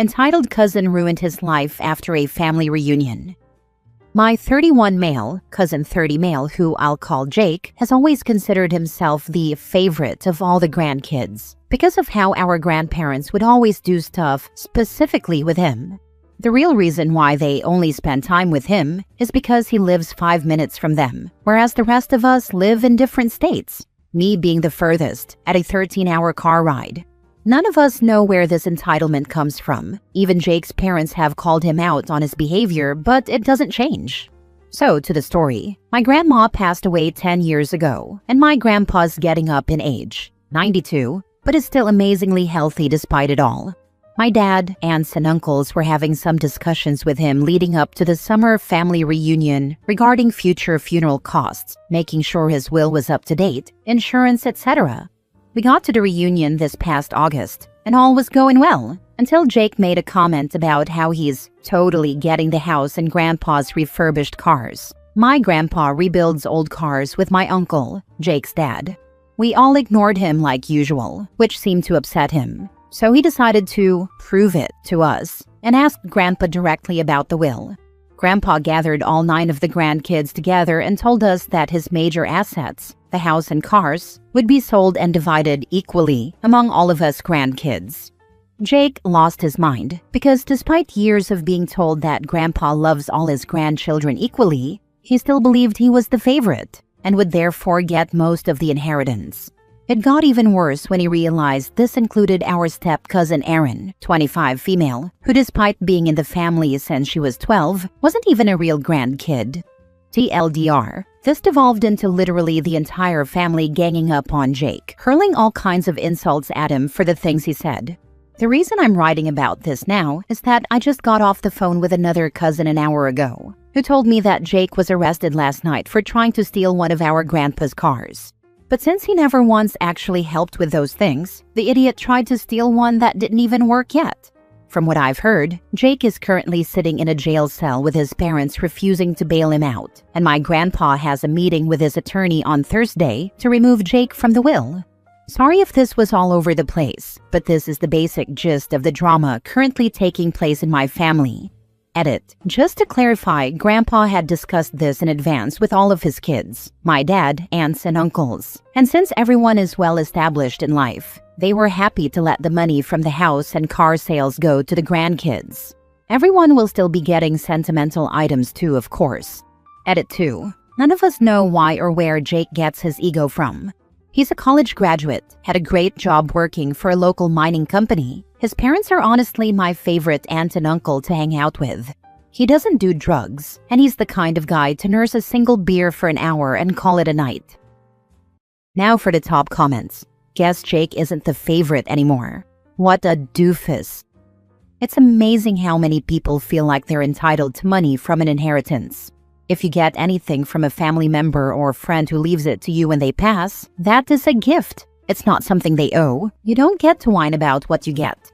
entitled cousin ruined his life after a family reunion. My 31 male, cousin 30 male, who I'll call Jake, has always considered himself the favorite of all the grandkids because of how our grandparents would always do stuff specifically with him. The real reason why they only spend time with him is because he lives 5 minutes from them, whereas the rest of us live in different states, me being the furthest at a 13-hour car ride. None of us know where this entitlement comes from. Even Jake's parents have called him out on his behavior, but it doesn't change. So, to the story. My grandma passed away 10 years ago, and my grandpa's getting up in age, 92, but is still amazingly healthy despite it all. My dad, aunts, and uncles were having some discussions with him leading up to the summer family reunion regarding future funeral costs, making sure his will was up to date, insurance, etc. We got to the reunion this past August, and all was going well, until Jake made a comment about how he's totally getting the house and Grandpa's refurbished cars. My grandpa rebuilds old cars with my uncle, Jake's dad. We all ignored him like usual, which seemed to upset him. So he decided to prove it to us and asked Grandpa directly about the will. Grandpa gathered all 9 of the grandkids together and told us that his major assets, the house and cars, would be sold and divided equally among all of us grandkids. Jake lost his mind because despite years of being told that Grandpa loves all his grandchildren equally, he still believed he was the favorite and would therefore get most of the inheritance. It got even worse when he realized this included our step-cousin Erin, 25 female, who despite being in the family since she was 12, wasn't even a real grandkid. TLDR, this devolved into literally the entire family ganging up on Jake, hurling all kinds of insults at him for the things he said. The reason I'm writing about this now is that I just got off the phone with another cousin an hour ago, who told me that Jake was arrested last night for trying to steal one of our grandpa's cars. But since he never once actually helped with those things, the idiot tried to steal one that didn't even work yet. From what I've heard, Jake is currently sitting in a jail cell with his parents refusing to bail him out, and my grandpa has a meeting with his attorney on Thursday to remove Jake from the will. Sorry if this was all over the place, but this is the basic gist of the drama currently taking place in my family. Edit. Just to clarify, Grandpa had discussed this in advance with all of his kids, my dad, aunts, and uncles. And since everyone is well established in life, they were happy to let the money from the house and car sales go to the grandkids. Everyone will still be getting sentimental items too, of course. Edit 2. None of us know why or where Jake gets his ego from. He's a college graduate, had a great job working for a local mining company. His parents are honestly my favorite aunt and uncle to hang out with. He doesn't do drugs, and he's the kind of guy to nurse a single beer for an hour and call it a night. Now for the top comments. Guess Jake isn't the favorite anymore. What a doofus. It's amazing how many people feel like they're entitled to money from an inheritance. If you get anything from a family member or friend who leaves it to you when they pass, that is a gift. It's not something they owe. You don't get to whine about what you get.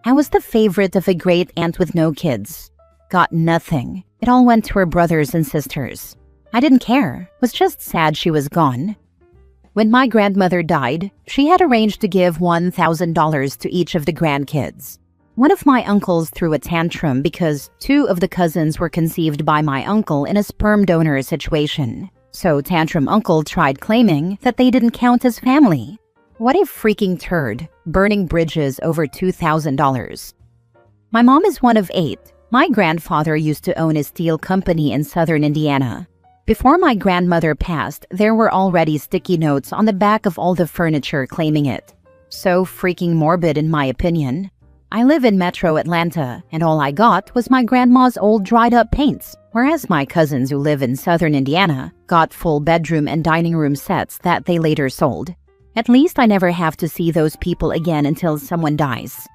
I was the favorite of a great aunt with no kids. Got nothing. It all went to her brothers and sisters. I didn't care. Was just sad she was gone. When my grandmother died, she had arranged to give $1,000 to each of the grandkids. One of my uncles threw a tantrum because 2 of the cousins were conceived by my uncle in a sperm donor situation. So Tantrum Uncle tried claiming that they didn't count as family. What a freaking turd, burning bridges over $2,000. My mom is one of 8. My grandfather used to own a steel company in southern Indiana. Before my grandmother passed, there were already sticky notes on the back of all the furniture claiming it. So freaking morbid in my opinion. I live in Metro Atlanta, and all I got was my grandma's old dried-up paints, whereas my cousins who live in southern Indiana got full bedroom and dining room sets that they later sold. At least I never have to see those people again until someone dies.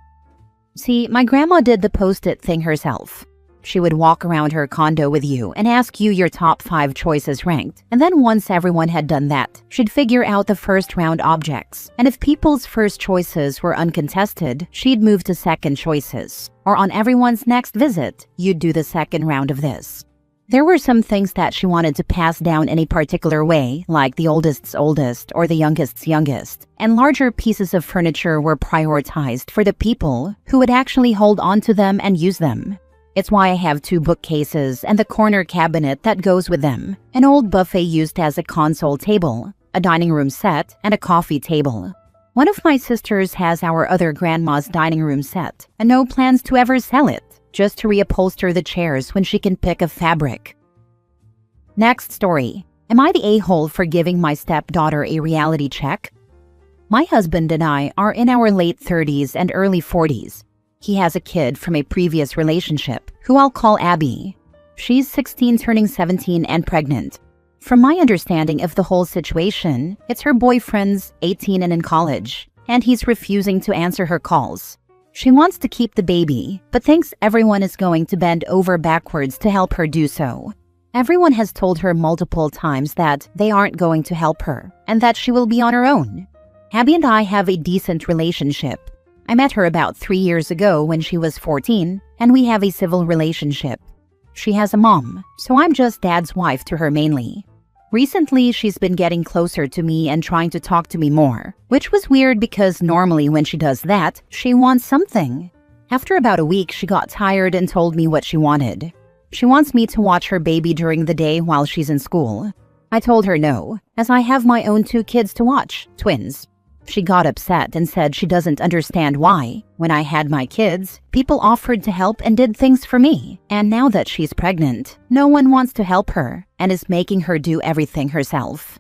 See, my grandma did the post-it thing herself. She would walk around her condo with you and ask you your top 5 choices ranked. And then once everyone had done that, she'd figure out the first round objects. And if people's first choices were uncontested, she'd move to second choices. Or on everyone's next visit, you'd do the second round of this. There were some things that she wanted to pass down in a particular way, like the oldest's oldest or the youngest's youngest, and larger pieces of furniture were prioritized for the people who would actually hold on to them and use them. It's why I have 2 bookcases and the corner cabinet that goes with them, an old buffet used as a console table, a dining room set, and a coffee table. One of my sisters has our other grandma's dining room set, and no plans to ever sell it, just to reupholster the chairs when she can pick a fabric. Next story. Am I the a-hole for giving my stepdaughter a reality check? My husband and I are in our late 30s and early 40s. He has a kid from a previous relationship, who I'll call Abby. She's 16 turning 17 and pregnant. From my understanding of the whole situation, it's her boyfriend's 18 and in college, and he's refusing to answer her calls. She wants to keep the baby, but thinks everyone is going to bend over backwards to help her do so. Everyone has told her multiple times that they aren't going to help her, and that she will be on her own. Abby and I have a decent relationship. I met her about 3 years ago when she was 14, and we have a civil relationship. She has a mom, so I'm just dad's wife to her mainly. Recently, she's been getting closer to me and trying to talk to me more, which was weird because normally when she does that, she wants something. After about a week, she got tired and told me what she wanted. She wants me to watch her baby during the day while she's in school. I told her no, as I have my own 2 kids to watch, twins. She got upset and said she doesn't understand why, when I had my kids, people offered to help and did things for me. And now that she's pregnant, no one wants to help her and is making her do everything herself.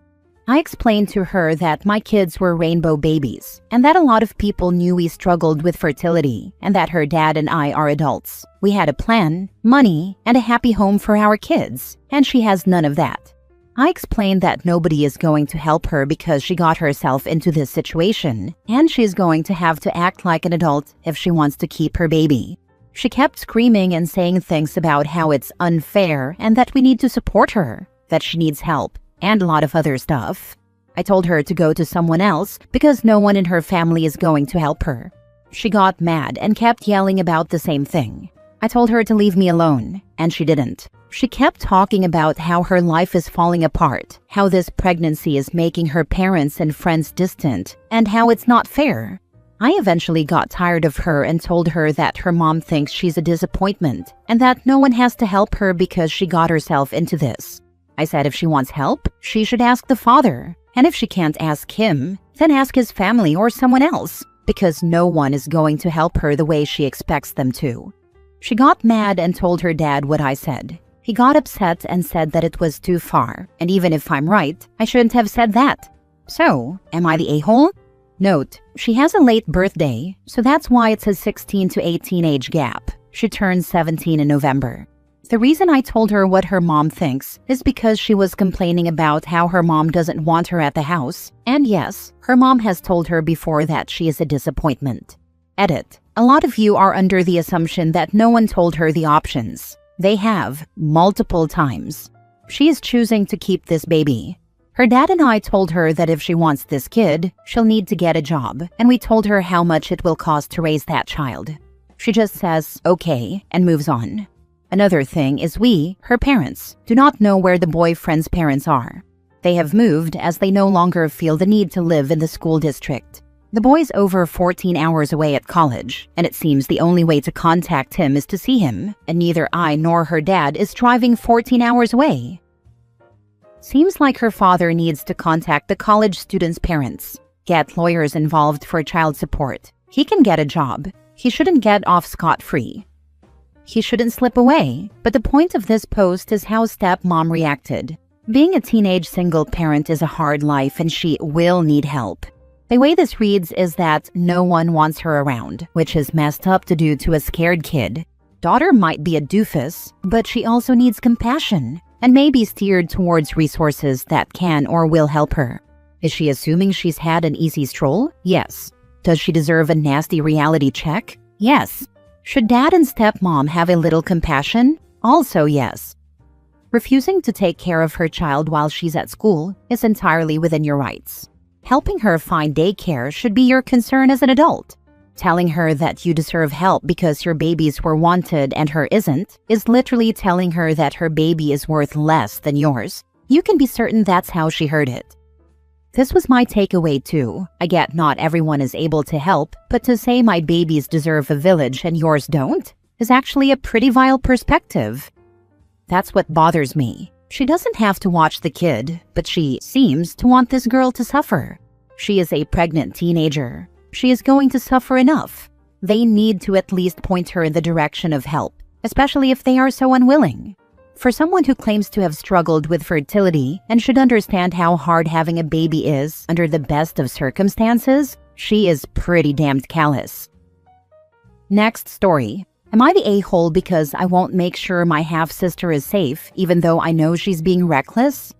I explained to her that my kids were rainbow babies and that a lot of people knew we struggled with fertility and that her dad and I are adults. We had a plan, money, and a happy home for our kids, and she has none of that. I explained that nobody is going to help her because she got herself into this situation, and she's going to have to act like an adult if she wants to keep her baby. She kept screaming and saying things about how it's unfair and that we need to support her, that she needs help, and a lot of other stuff. I told her to go to someone else because no one in her family is going to help her. She got mad and kept yelling about the same thing. I told her to leave me alone, and she didn't. She kept talking about how her life is falling apart, how this pregnancy is making her parents and friends distant, and how it's not fair. I eventually got tired of her and told her that her mom thinks she's a disappointment and that no one has to help her because she got herself into this. I said if she wants help, she should ask the father, and if she can't ask him, then ask his family or someone else, because no one is going to help her the way she expects them to. She got mad and told her dad what I said. He got upset and said that it was too far, and even if I'm right, I shouldn't have said that. So, am I the a-hole? Note, she has a late birthday, so that's why it's a 16 to 18 age gap. She turns 17 in November. The reason I told her what her mom thinks is because she was complaining about how her mom doesn't want her at the house, and yes, her mom has told her before that she is a disappointment. Edit. A lot of you are under the assumption that no one told her the options. They have, multiple times. She is choosing to keep this baby. Her dad and I told her that if she wants this kid, she'll need to get a job, and we told her how much it will cost to raise that child. She just says, okay, and moves on. Another thing is we, her parents, do not know where the boyfriend's parents are. They have moved as they no longer feel the need to live in the school district. The boy's over 14 hours away at college, and it seems the only way to contact him is to see him, and neither I nor her dad is driving 14 hours away. Seems like her father needs to contact the college student's parents, get lawyers involved for child support. He can get a job. He shouldn't get off scot-free. He shouldn't slip away, but the point of this post is how stepmom reacted. Being a teenage single parent is a hard life and she will need help. The way this reads is that no one wants her around, which is messed up to do to a scared kid. Daughter might be a doofus, but she also needs compassion and may be steered towards resources that can or will help her. Is she assuming she's had an easy stroll? Yes. Does she deserve a nasty reality check? Yes. Should dad and stepmom have a little compassion? Also yes. Refusing to take care of her child while she's at school is entirely within your rights. Helping her find daycare should be your concern as an adult. Telling her that you deserve help because your babies were wanted and her isn't is literally telling her that her baby is worth less than yours. You can be certain that's how she heard it. This was my takeaway too. I get not everyone is able to help, but to say my babies deserve a village and yours don't is actually a pretty vile perspective. That's what bothers me. She doesn't have to watch the kid, but she seems to want this girl to suffer. She is a pregnant teenager. She is going to suffer enough. They need to at least point her in the direction of help, especially if they are so unwilling. For someone who claims to have struggled with fertility and should understand how hard having a baby is under the best of circumstances, she is pretty damned callous. Next story. Am I the a-hole because I won't make sure my half-sister is safe even though I know she's being reckless?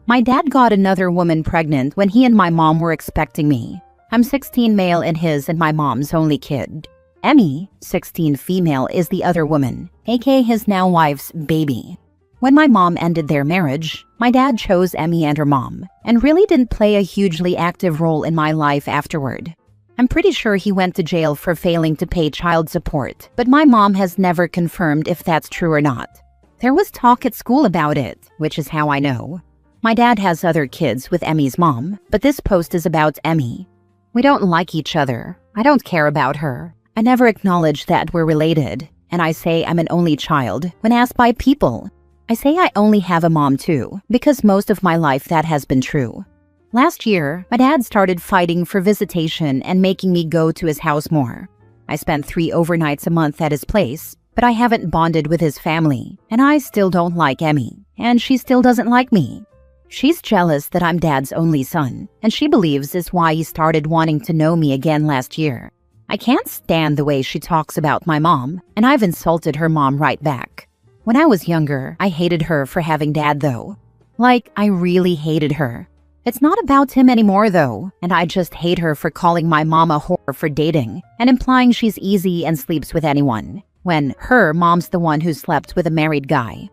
My dad got another woman pregnant when he and my mom were expecting me. I'm 16 male and his and my mom's only kid. Emmy, 16 female, is the other woman, aka his now wife's baby. When my mom ended their marriage, my dad chose Emmy and her mom, and really didn't play a hugely active role in my life afterward. I'm pretty sure he went to jail for failing to pay child support, but my mom has never confirmed if that's true or not. There was talk at school about it, which is how I know. My dad has other kids with Emmy's mom, but this post is about Emmy. We don't like each other. I don't care about her. I never acknowledge that we're related, and I say I'm an only child when asked by people. I say I only have a mom too, because most of my life that has been true. Last year, my dad started fighting for visitation and making me go to his house more. I spent 3 overnights a month at his place, but I haven't bonded with his family, and I still don't like Emmy, and she still doesn't like me. She's jealous that I'm Dad's only son, and she believes is why he started wanting to know me again last year. I can't stand the way she talks about my mom, and I've insulted her mom right back. When I was younger, I hated her for having Dad though. Like, I really hated her. It's not about him anymore though, and I just hate her for calling my mom a whore for dating and implying she's easy and sleeps with anyone, when her mom's the one who slept with a married guy.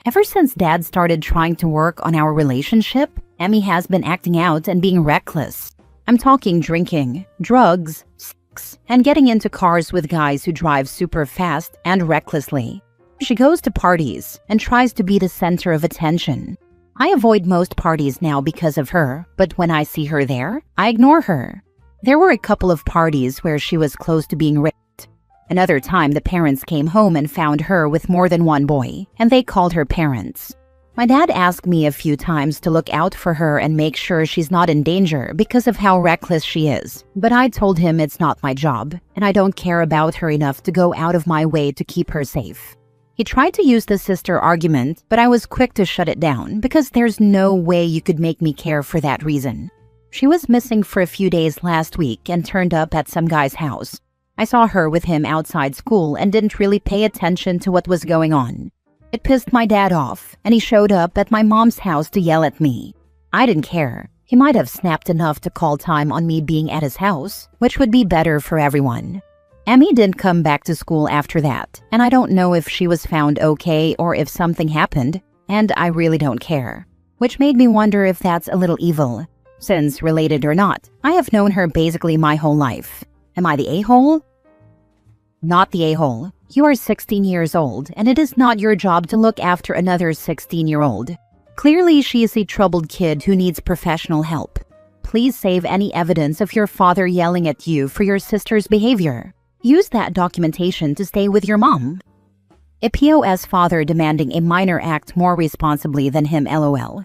Ever since Dad started trying to work on our relationship, Emmy has been acting out and being reckless. I'm talking drinking, drugs, sex, and getting into cars with guys who drive super fast and recklessly. She goes to parties and tries to be the center of attention. I avoid most parties now because of her, but when I see her there, I ignore her. There were a couple of parties where she was close to being raped. Another time, the parents came home and found her with more than one boy, and they called her parents. My dad asked me a few times to look out for her and make sure she's not in danger because of how reckless she is, but I told him it's not my job, and I don't care about her enough to go out of my way to keep her safe. He tried to use the sister argument, but I was quick to shut it down because there's no way you could make me care for that reason. She was missing for a few days last week and turned up at some guy's house. I saw her with him outside school and didn't really pay attention to what was going on. It pissed my dad off, and he showed up at my mom's house to yell at me. I didn't care. He might have snapped enough to call time on me being at his house, which would be better for everyone. Emmy didn't come back to school after that, and I don't know if she was found okay or if something happened, and I really don't care. Which made me wonder if that's a little evil. Since, related or not, I have known her basically my whole life. Am I the a-hole? Not the a-hole. You are 16 years old, and it is not your job to look after another 16-year-old. Clearly, she is a troubled kid who needs professional help. Please save any evidence of your father yelling at you for your sister's behavior. Use that documentation to stay with your mom. A POS father demanding a minor act more responsibly than him, LOL.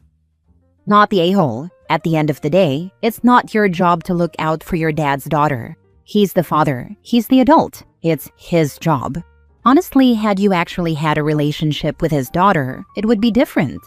Not the a-hole. At the end of the day, it's not your job to look out for your dad's daughter. He's the father. He's the adult. It's his job. Honestly, had you actually had a relationship with his daughter, it would be different.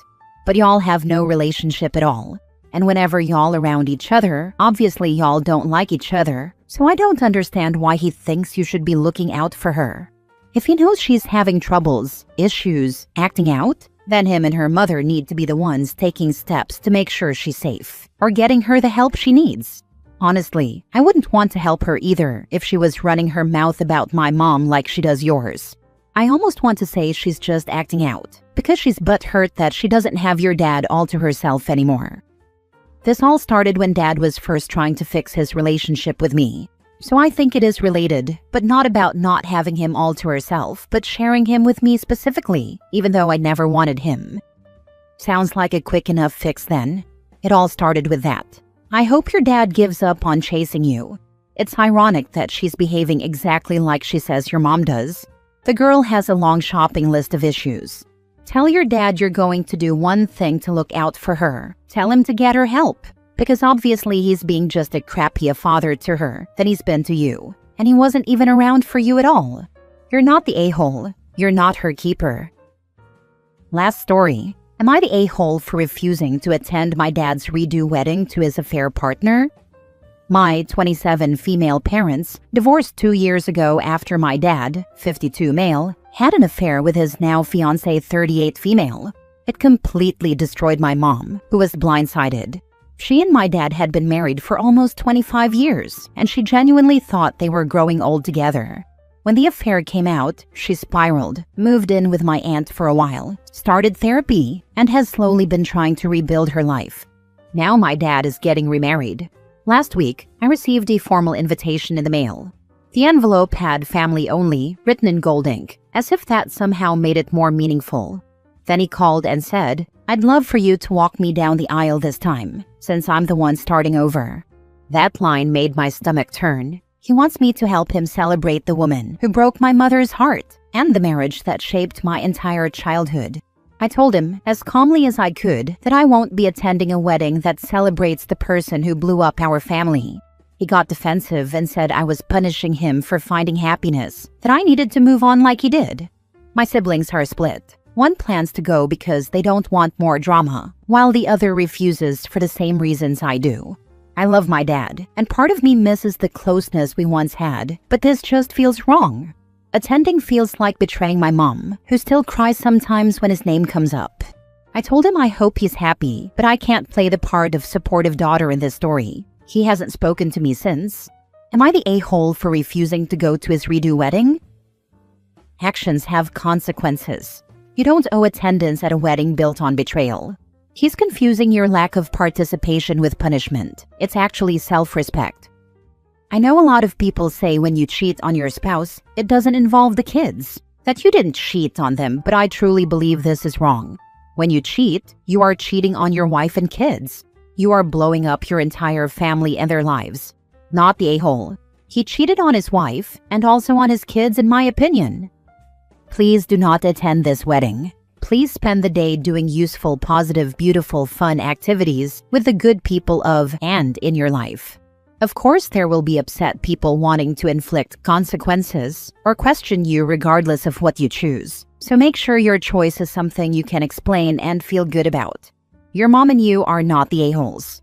But y'all have no relationship at all. And whenever y'all around each other, obviously y'all don't like each other, so I don't understand why he thinks you should be looking out for her. If he knows she's having troubles, issues, acting out, then him and her mother need to be the ones taking steps to make sure she's safe, or getting her the help she needs. Honestly, I wouldn't want to help her either if she was running her mouth about my mom like she does yours. I almost want to say she's just acting out, because she's butthurt that she doesn't have your dad all to herself anymore. This all started when Dad was first trying to fix his relationship with me. So I think it is related, but not about not having him all to herself, but sharing him with me specifically, even though I never wanted him. Sounds like a quick enough fix then. It all started with that. I hope your dad gives up on chasing you. It's ironic that she's behaving exactly like she says your mom does. The girl has a long shopping list of issues. Tell your dad you're going to do one thing to look out for her. Tell him to get her help. Because obviously he's being just a crappier father to her than he's been to you. And he wasn't even around for you at all. You're not the a-hole. You're not her keeper. Last story. Am I the a-hole for refusing to attend my dad's redo wedding to his affair partner? My 27 female parents divorced 2 years ago after my dad, 52 male, had an affair with his now fiancée 38 female. It completely destroyed my mom, who was blindsided. She and my dad had been married for almost 25 years, and she genuinely thought they were growing old together. When the affair came out, she spiraled, moved in with my aunt for a while, started therapy, and has slowly been trying to rebuild her life. Now my dad is getting remarried. Last week, I received a formal invitation in the mail. The envelope had family only, written in gold ink, as if that somehow made it more meaningful. Then he called and said, "I'd love for you to walk me down the aisle this time, since I'm the one starting over." That line made my stomach turn. He wants me to help him celebrate the woman who broke my mother's heart and the marriage that shaped my entire childhood. I told him, as calmly as I could, that I won't be attending a wedding that celebrates the person who blew up our family. He got defensive and said I was punishing him for finding happiness, that I needed to move on like he did. My siblings are split. One plans to go because they don't want more drama, while the other refuses for the same reasons I do. I love my dad, and part of me misses the closeness we once had, but this just feels wrong. Attending feels like betraying my mom, who still cries sometimes when his name comes up. I told him I hope he's happy, but I can't play the part of supportive daughter in this story. He hasn't spoken to me since. Am I the a-hole for refusing to go to his redo wedding? Actions have consequences. You don't owe attendance at a wedding built on betrayal. He's confusing your lack of participation with punishment. It's actually self-respect. I know a lot of people say when you cheat on your spouse, it doesn't involve the kids. That you didn't cheat on them, but I truly believe this is wrong. When you cheat, you are cheating on your wife and kids. You are blowing up your entire family and their lives. Not the a-hole. He cheated on his wife and also on his kids, in my opinion. Please do not attend this wedding. Please spend the day doing useful, positive, beautiful, fun activities with the good people of and in your life. Of course, there will be upset people wanting to inflict consequences or question you regardless of what you choose. So make sure your choice is something you can explain and feel good about. Your mom and you are not the a-holes.